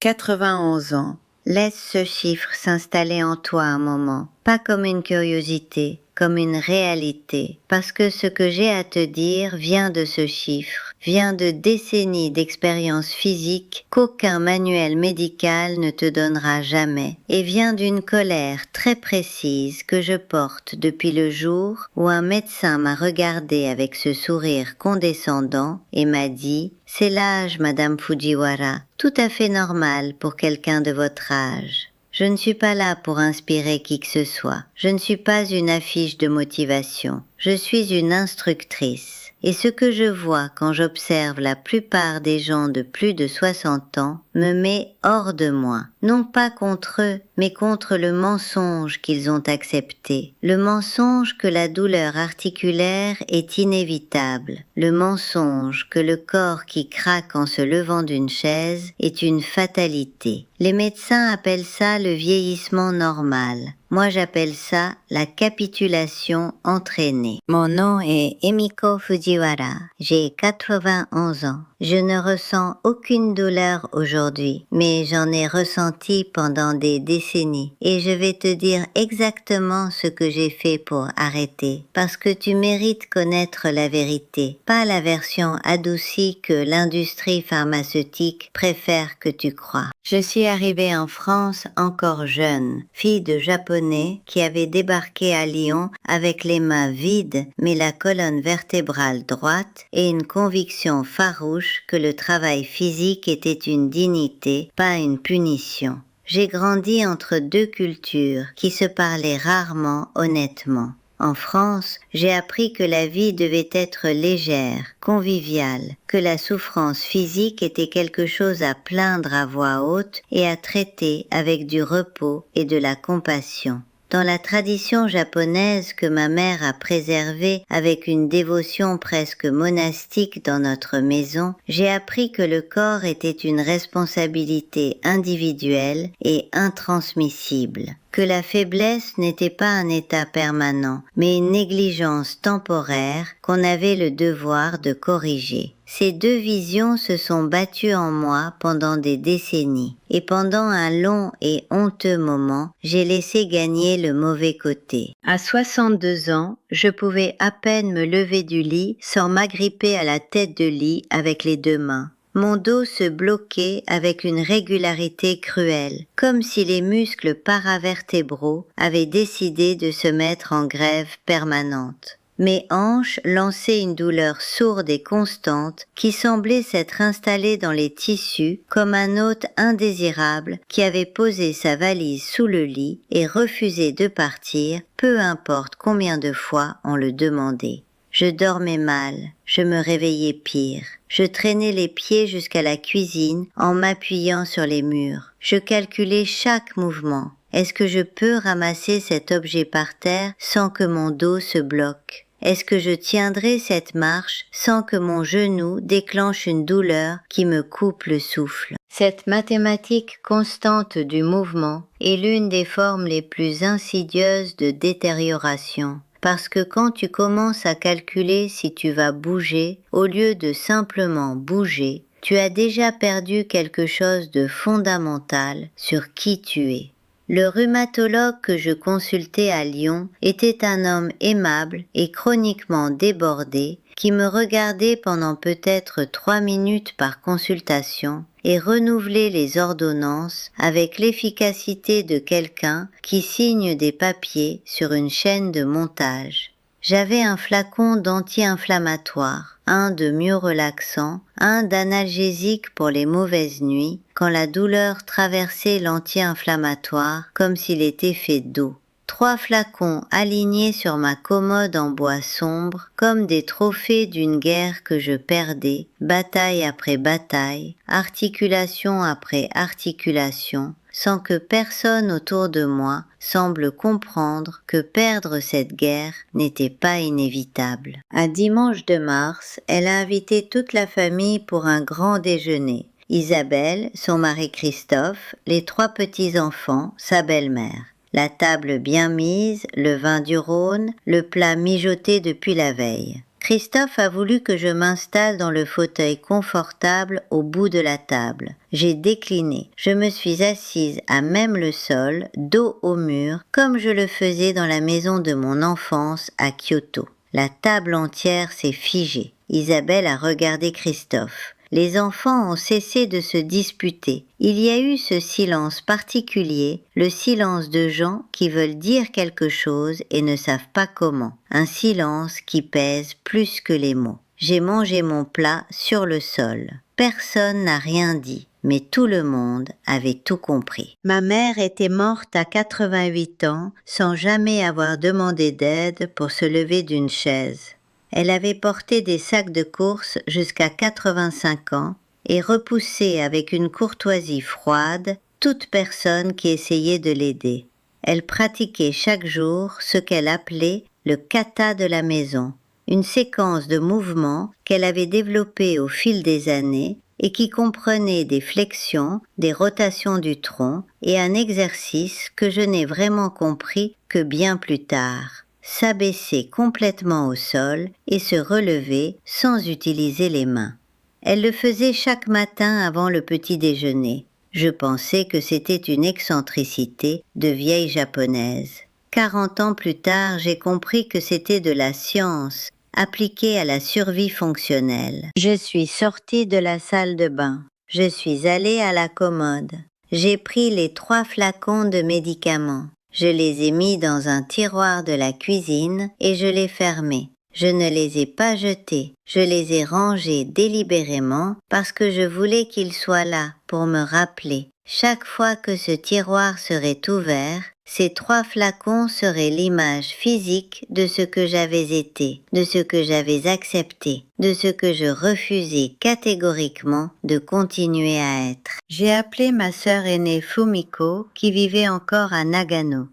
91 ans. Laisse ce chiffre s'installer en toi un moment, pas comme une curiosité, comme une réalité, parce que ce que j'ai à te dire vient de ce chiffre, vient de décennies d'expérience physique qu'aucun manuel médical ne te donnera jamais, et vient d'une colère très précise que je porte depuis le jour où un médecin m'a regardé avec ce sourire condescendant et m'a dit « C'est l'âge, Madame Fujiwara, tout à fait normal pour quelqu'un de votre âge. » Je ne suis pas là pour inspirer qui que ce soit. Je ne suis pas une affiche de motivation. Je suis une instructrice. Et ce que je vois quand j'observe la plupart des gens de plus de 60 ans me met hors de moi. Non pas contre eux, mais contre le mensonge qu'ils ont accepté. Le mensonge que la douleur articulaire est inévitable. Le mensonge que le corps qui craque en se levant d'une chaise est une fatalité. Les médecins appellent ça le vieillissement normal. Moi, j'appelle ça la capitulation entraînée. Mon nom est Emiko Fujiwara. J'ai 91 ans. Je ne ressens aucune douleur aujourd'hui, mais j'en ai ressenti pendant des décennies. Et je vais te dire exactement ce que j'ai fait pour arrêter. Parce que tu mérites connaître la vérité, pas la version adoucie que l'industrie pharmaceutique préfère que tu crois. Je suis arrivée en France encore jeune, fille de Japonais qui avait débarqué à Lyon avec les mains vides mais la colonne vertébrale droite et une conviction farouche que le travail physique était une dignité, pas une punition. J'ai grandi entre deux cultures qui se parlaient rarement honnêtement. En France, j'ai appris que la vie devait être légère, conviviale, que la souffrance physique était quelque chose à plaindre à voix haute et à traiter avec du repos et de la compassion. Dans la tradition japonaise que ma mère a préservée avec une dévotion presque monastique dans notre maison, j'ai appris que le corps était une responsabilité individuelle et intransmissible, que la faiblesse n'était pas un état permanent, mais une négligence temporaire qu'on avait le devoir de corriger. Ces deux visions se sont battues en moi pendant des décennies, et pendant un long et honteux moment, j'ai laissé gagner le mauvais côté. À 62 ans, je pouvais à peine me lever du lit sans m'agripper à la tête de lit avec les deux mains. Mon dos se bloquait avec une régularité cruelle, comme si les muscles paravertébraux avaient décidé de se mettre en grève permanente. Mes hanches lançaient une douleur sourde et constante qui semblait s'être installée dans les tissus comme un hôte indésirable qui avait posé sa valise sous le lit et refusé de partir, peu importe combien de fois on le demandait. Je dormais mal, je me réveillais pire. Je traînais les pieds jusqu'à la cuisine en m'appuyant sur les murs. Je calculais chaque mouvement. Est-ce que je peux ramasser cet objet par terre sans que mon dos se bloque? Est-ce que je tiendrai cette marche sans que mon genou déclenche une douleur qui me coupe le souffle? Cette mathématique constante du mouvement est l'une des formes les plus insidieuses de détérioration. Parce que quand tu commences à calculer si tu vas bouger, au lieu de simplement bouger, tu as déjà perdu quelque chose de fondamental sur qui tu es. Le rhumatologue que je consultais à Lyon était un homme aimable et chroniquement débordé qui me regardait pendant peut-être 3 minutes par consultation et renouvelait les ordonnances avec l'efficacité de quelqu'un qui signe des papiers sur une chaîne de montage. J'avais un flacon d'anti-inflammatoire, un de myorelaxant, un d'analgésique pour les mauvaises nuits, quand la douleur traversait l'anti-inflammatoire comme s'il était fait d'eau. 3 flacons alignés sur ma commode en bois sombre, comme des trophées d'une guerre que je perdais, bataille après bataille, articulation après articulation, sans que personne autour de moi semble comprendre que perdre cette guerre n'était pas inévitable. Un dimanche de mars, elle a invité toute la famille pour un grand déjeuner. Isabelle, son mari Christophe, les 3 petits-enfants, sa belle-mère. La table bien mise, le vin du Rhône, le plat mijoté depuis la veille. Christophe a voulu que je m'installe dans le fauteuil confortable au bout de la table. J'ai décliné. Je me suis assise à même le sol, dos au mur, comme je le faisais dans la maison de mon enfance à Kyoto. La table entière s'est figée. Isabelle a regardé Christophe. Les enfants ont cessé de se disputer. Il y a eu ce silence particulier, le silence de gens qui veulent dire quelque chose et ne savent pas comment. Un silence qui pèse plus que les mots. J'ai mangé mon plat sur le sol. Personne n'a rien dit, mais tout le monde avait tout compris. Ma mère était morte à 88 ans sans jamais avoir demandé d'aide pour se lever d'une chaise. Elle avait porté des sacs de courses jusqu'à 85 ans et repoussé avec une courtoisie froide toute personne qui essayait de l'aider. Elle pratiquait chaque jour ce qu'elle appelait le kata de la maison, une séquence de mouvements qu'elle avait développée au fil des années et qui comprenait des flexions, des rotations du tronc et un exercice que je n'ai vraiment compris que bien plus tard. S'abaisser complètement au sol et se relever sans utiliser les mains. Elle le faisait chaque matin avant le petit déjeuner. Je pensais que c'était une excentricité de vieille japonaise. 40 ans plus tard, j'ai compris que c'était de la science appliquée à la survie fonctionnelle. Je suis sortie de la salle de bain. Je suis allée à la commode. J'ai pris les 3 flacons de médicaments. Je les ai mis dans un tiroir de la cuisine et je les fermés. Je ne les ai pas jetés, je les ai rangés délibérément parce que je voulais qu'ils soient là pour me rappeler. Chaque fois que ce tiroir serait ouvert, ces 3 flacons seraient l'image physique de ce que j'avais été, de ce que j'avais accepté, de ce que je refusais catégoriquement de continuer à être. J'ai appelé ma sœur aînée Fumiko qui vivait encore à Nagano.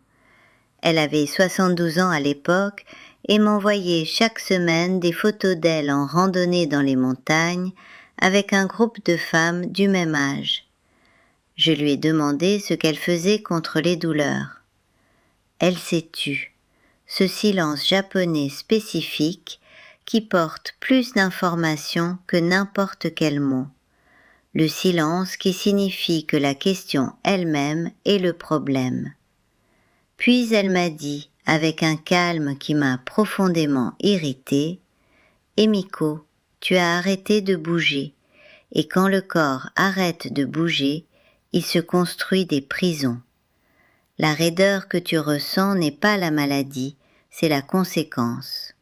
Elle avait 72 ans à l'époque et m'envoyait chaque semaine des photos d'elle en randonnée dans les montagnes avec un groupe de femmes du même âge. Je lui ai demandé ce qu'elle faisait contre les douleurs. Elle s'est tue, ce silence japonais spécifique qui porte plus d'informations que n'importe quel mot. Le silence qui signifie que la question elle-même est le problème. Puis elle m'a dit, avec un calme qui m'a profondément irritée, « Emiko, tu as arrêté de bouger, et quand le corps arrête de bouger, il se construit des prisons. La raideur que tu ressens n'est pas la maladie, c'est la conséquence. »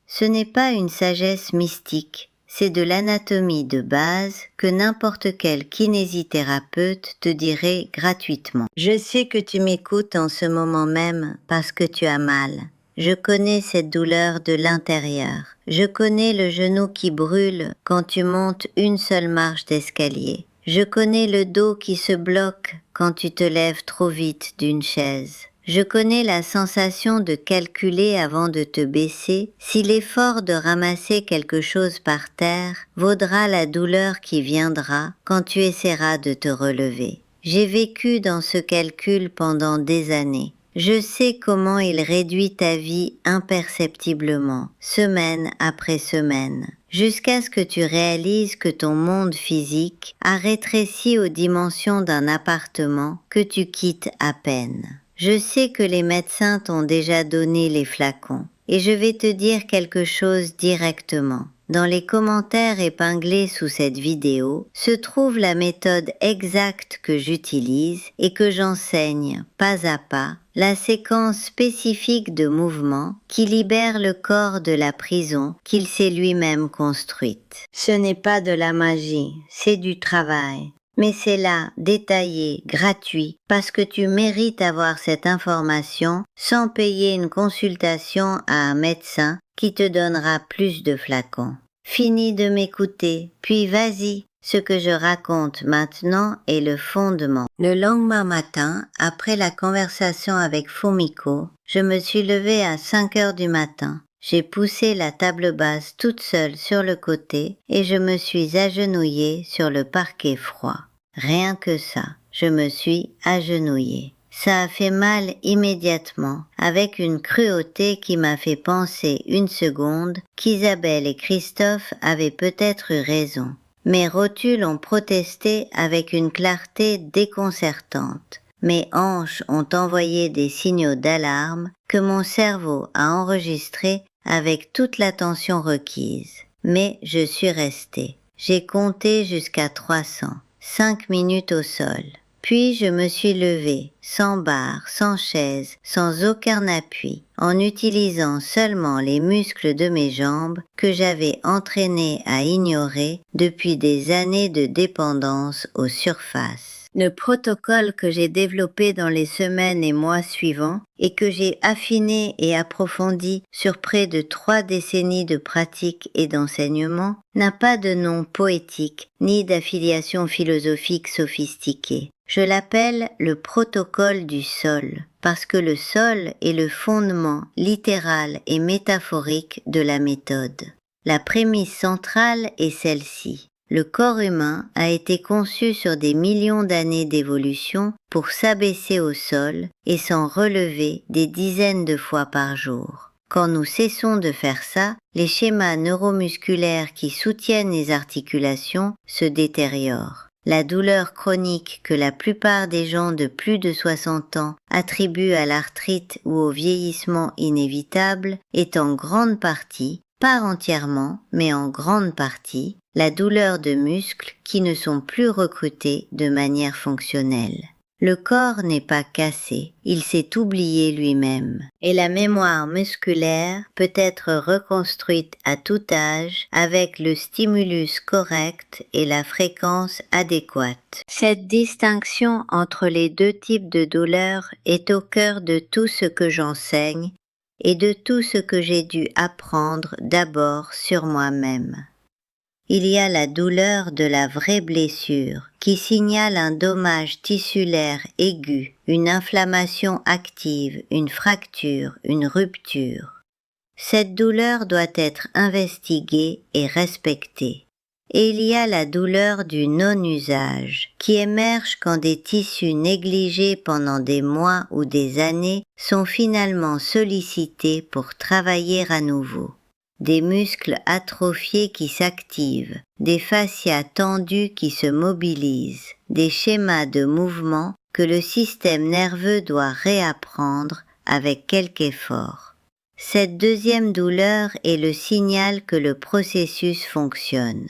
Ce n'est pas une sagesse mystique, c'est de l'anatomie de base que n'importe quel kinésithérapeute te dirait gratuitement. Je sais que tu m'écoutes en ce moment même parce que tu as mal. Je connais cette douleur de l'intérieur. Je connais le genou qui brûle quand tu montes une seule marche d'escalier. Je connais le dos qui se bloque quand tu te lèves trop vite d'une chaise. Je connais la sensation de calculer avant de te baisser si l'effort de ramasser quelque chose par terre vaudra la douleur qui viendra quand tu essaieras de te relever. J'ai vécu dans ce calcul pendant des années. Je sais comment il réduit ta vie imperceptiblement, semaine après semaine, jusqu'à ce que tu réalises que ton monde physique a rétréci aux dimensions d'un appartement que tu quittes à peine. Je sais que les médecins t'ont déjà donné les flacons et je vais te dire quelque chose directement. Dans les commentaires épinglés sous cette vidéo se trouve la méthode exacte que j'utilise et que j'enseigne pas à pas, la séquence spécifique de mouvements qui libère le corps de la prison qu'il s'est lui-même construite. Ce n'est pas de la magie, c'est du travail. Mais c'est là, détaillé, gratuit, parce que tu mérites avoir cette information sans payer une consultation à un médecin qui te donnera plus de flacons. Finis de m'écouter, puis vas-y. Ce que je raconte maintenant est le fondement. Le lendemain matin, après la conversation avec Fumiko, je me suis levée à 5 heures du matin. J'ai poussé la table basse toute seule sur le côté et je me suis agenouillée sur le parquet froid. Rien que ça, je me suis agenouillée. Ça a fait mal immédiatement, avec une cruauté qui m'a fait penser une seconde qu'Isabelle et Christophe avaient peut-être eu raison. Mes rotules ont protesté avec une clarté déconcertante. Mes hanches ont envoyé des signaux d'alarme que mon cerveau a enregistrés avec toute l'attention requise. Mais je suis restée. J'ai compté jusqu'à 300, 5 minutes au sol. Puis je me suis levée, sans barre, sans chaise, sans aucun appui, en utilisant seulement les muscles de mes jambes que j'avais entraînés à ignorer depuis des années de dépendance aux surfaces. Le protocole que j'ai développé dans les semaines et mois suivants et que j'ai affiné et approfondi sur près de 3 décennies de pratique et d'enseignement n'a pas de nom poétique ni d'affiliation philosophique sophistiquée. Je l'appelle le protocole du sol, parce que le sol est le fondement littéral et métaphorique de la méthode. La prémisse centrale est celle-ci. Le corps humain a été conçu sur des millions d'années d'évolution pour s'abaisser au sol et s'en relever des dizaines de fois par jour. Quand nous cessons de faire ça, les schémas neuromusculaires qui soutiennent les articulations se détériorent. La douleur chronique que la plupart des gens de plus de 60 ans attribuent à l'arthrite ou au vieillissement inévitable est en grande partie, pas entièrement, mais en grande partie, la douleur de muscles qui ne sont plus recrutés de manière fonctionnelle. Le corps n'est pas cassé, il s'est oublié lui-même, et la mémoire musculaire peut être reconstruite à tout âge avec le stimulus correct et la fréquence adéquate. Cette distinction entre les deux types de douleurs est au cœur de tout ce que j'enseigne et de tout ce que j'ai dû apprendre d'abord sur moi-même. Il y a la douleur de la vraie blessure, qui signale un dommage tissulaire aigu, une inflammation active, une fracture, une rupture. Cette douleur doit être investiguée et respectée. Et il y a la douleur du non-usage, qui émerge quand des tissus négligés pendant des mois ou des années sont finalement sollicités pour travailler à nouveau. Des muscles atrophiés qui s'activent, des fascias tendus qui se mobilisent, des schémas de mouvement que le système nerveux doit réapprendre avec quelque effort. Cette deuxième douleur est le signal que le processus fonctionne.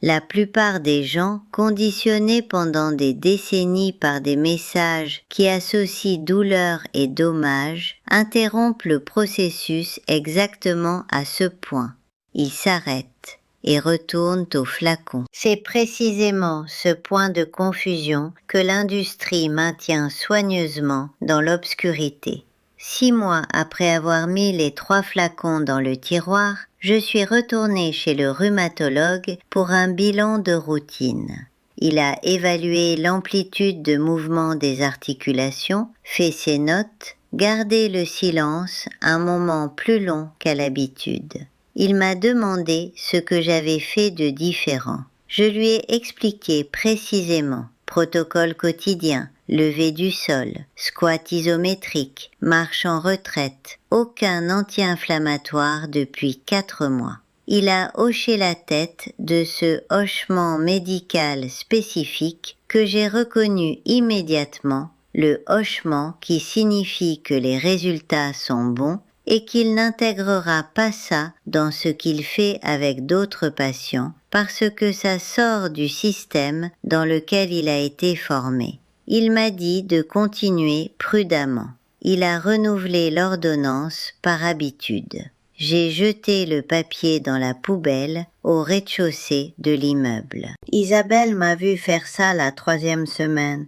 La plupart des gens, conditionnés pendant des décennies par des messages qui associent douleur et dommage, interrompent le processus exactement à ce point. Ils s'arrêtent et retournent au flacon. C'est précisément ce point de confusion que l'industrie maintient soigneusement dans l'obscurité. 6 mois après avoir mis les 3 flacons dans le tiroir, je suis retournée chez le rhumatologue pour un bilan de routine. Il a évalué l'amplitude de mouvement des articulations, fait ses notes, gardé le silence un moment plus long qu'à l'habitude. Il m'a demandé ce que j'avais fait de différent. Je lui ai expliqué précisément protocole quotidien, lever du sol, squat isométrique, marche en retraite, aucun anti-inflammatoire depuis 4 mois. Il a hoché la tête de ce hochement médical spécifique que j'ai reconnu immédiatement, le hochement qui signifie que les résultats sont bons et qu'il n'intégrera pas ça dans ce qu'il fait avec d'autres patients parce que ça sort du système dans lequel il a été formé. Il m'a dit de continuer prudemment. Il a renouvelé l'ordonnance par habitude. J'ai jeté le papier dans la poubelle au rez-de-chaussée de l'immeuble. Isabelle m'a vu faire ça la 3e semaine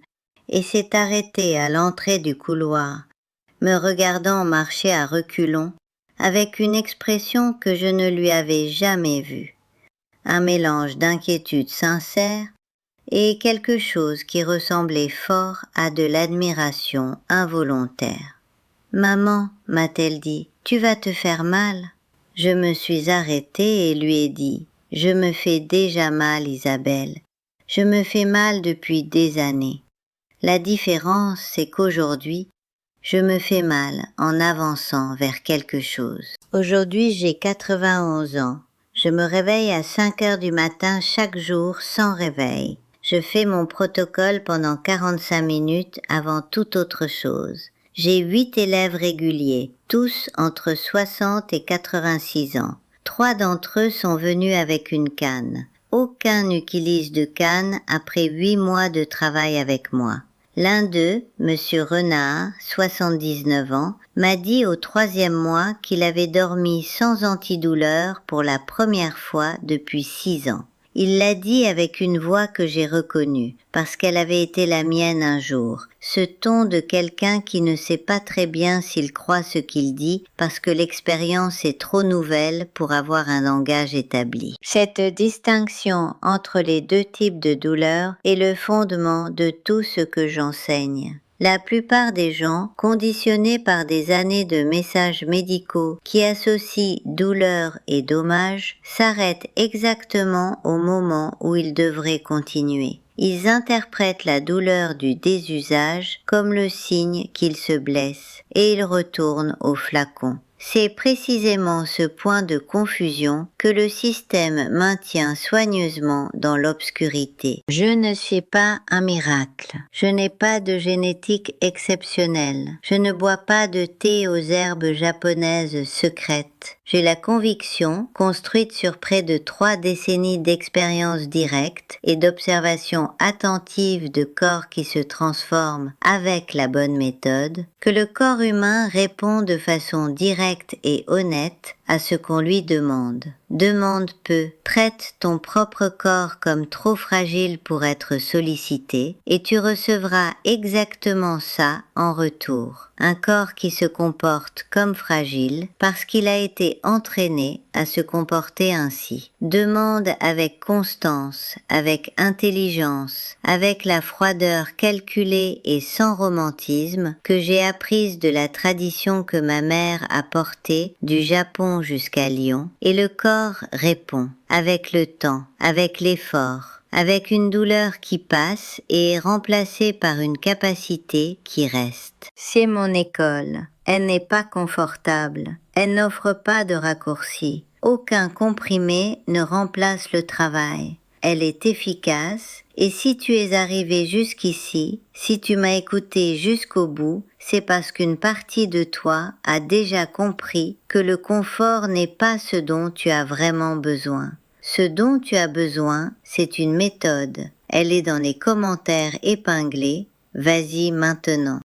et s'est arrêtée à l'entrée du couloir, me regardant marcher à reculons avec une expression que je ne lui avais jamais vue. Un mélange d'inquiétude sincère et quelque chose qui ressemblait fort à de l'admiration involontaire. « Maman, m'a-t-elle dit, tu vas te faire mal ?» Je me suis arrêtée et lui ai dit « Je me fais déjà mal, Isabelle. Je me fais mal depuis des années. La différence, c'est qu'aujourd'hui, je me fais mal en avançant vers quelque chose. Aujourd'hui, j'ai 91 ans. Je me réveille à 5 heures du matin chaque jour sans réveil. Je fais mon protocole pendant 45 minutes avant toute autre chose. J'ai 8 élèves réguliers, tous entre 60 et 86 ans. 3 d'entre eux sont venus avec une canne. Aucun n'utilise de canne après 8 mois de travail avec moi. L'un d'eux, Monsieur Renard, 79 ans, m'a dit au 3e mois qu'il avait dormi sans antidouleur pour la première fois depuis 6 ans. Il l'a dit avec une voix que j'ai reconnue, parce qu'elle avait été la mienne un jour. Ce ton de quelqu'un qui ne sait pas très bien s'il croit ce qu'il dit, parce que l'expérience est trop nouvelle pour avoir un langage établi. Cette distinction entre les deux types de douleurs est le fondement de tout ce que j'enseigne. La plupart des gens, conditionnés par des années de messages médicaux qui associent douleur et dommage, s'arrêtent exactement au moment où ils devraient continuer. Ils interprètent la douleur du désusage comme le signe qu'ils se blessent et ils retournent au flacon. C'est précisément ce point de confusion que le système maintient soigneusement dans l'obscurité. Je ne suis pas un miracle. Je n'ai pas de génétique exceptionnelle. Je ne bois pas de thé aux herbes japonaises secrètes. J'ai la conviction, construite sur près de 3 décennies d'expérience directe et d'observation attentive de corps qui se transforment avec la bonne méthode, que le corps humain répond de façon directe et honnête à ce qu'on lui demande. Demande peu, traite ton propre corps comme trop fragile pour être sollicité et tu recevras exactement ça en retour. Un corps qui se comporte comme fragile parce qu'il a été entraîné à se comporter ainsi. Demande avec constance, avec intelligence, avec la froideur calculée et sans romantisme que j'ai apprise de la tradition que ma mère a portée du Japon jusqu'à Lyon, et le corps répond, avec le temps, avec l'effort, avec une douleur qui passe et est remplacée par une capacité qui reste. C'est mon école. Elle n'est pas confortable. Elle n'offre pas de raccourcis. Aucun comprimé ne remplace le travail. Elle est efficace et si tu es arrivé jusqu'ici, si tu m'as écouté jusqu'au bout, c'est parce qu'une partie de toi a déjà compris que le confort n'est pas ce dont tu as vraiment besoin. Ce dont tu as besoin, c'est une méthode. Elle est dans les commentaires épinglés. Vas-y maintenant.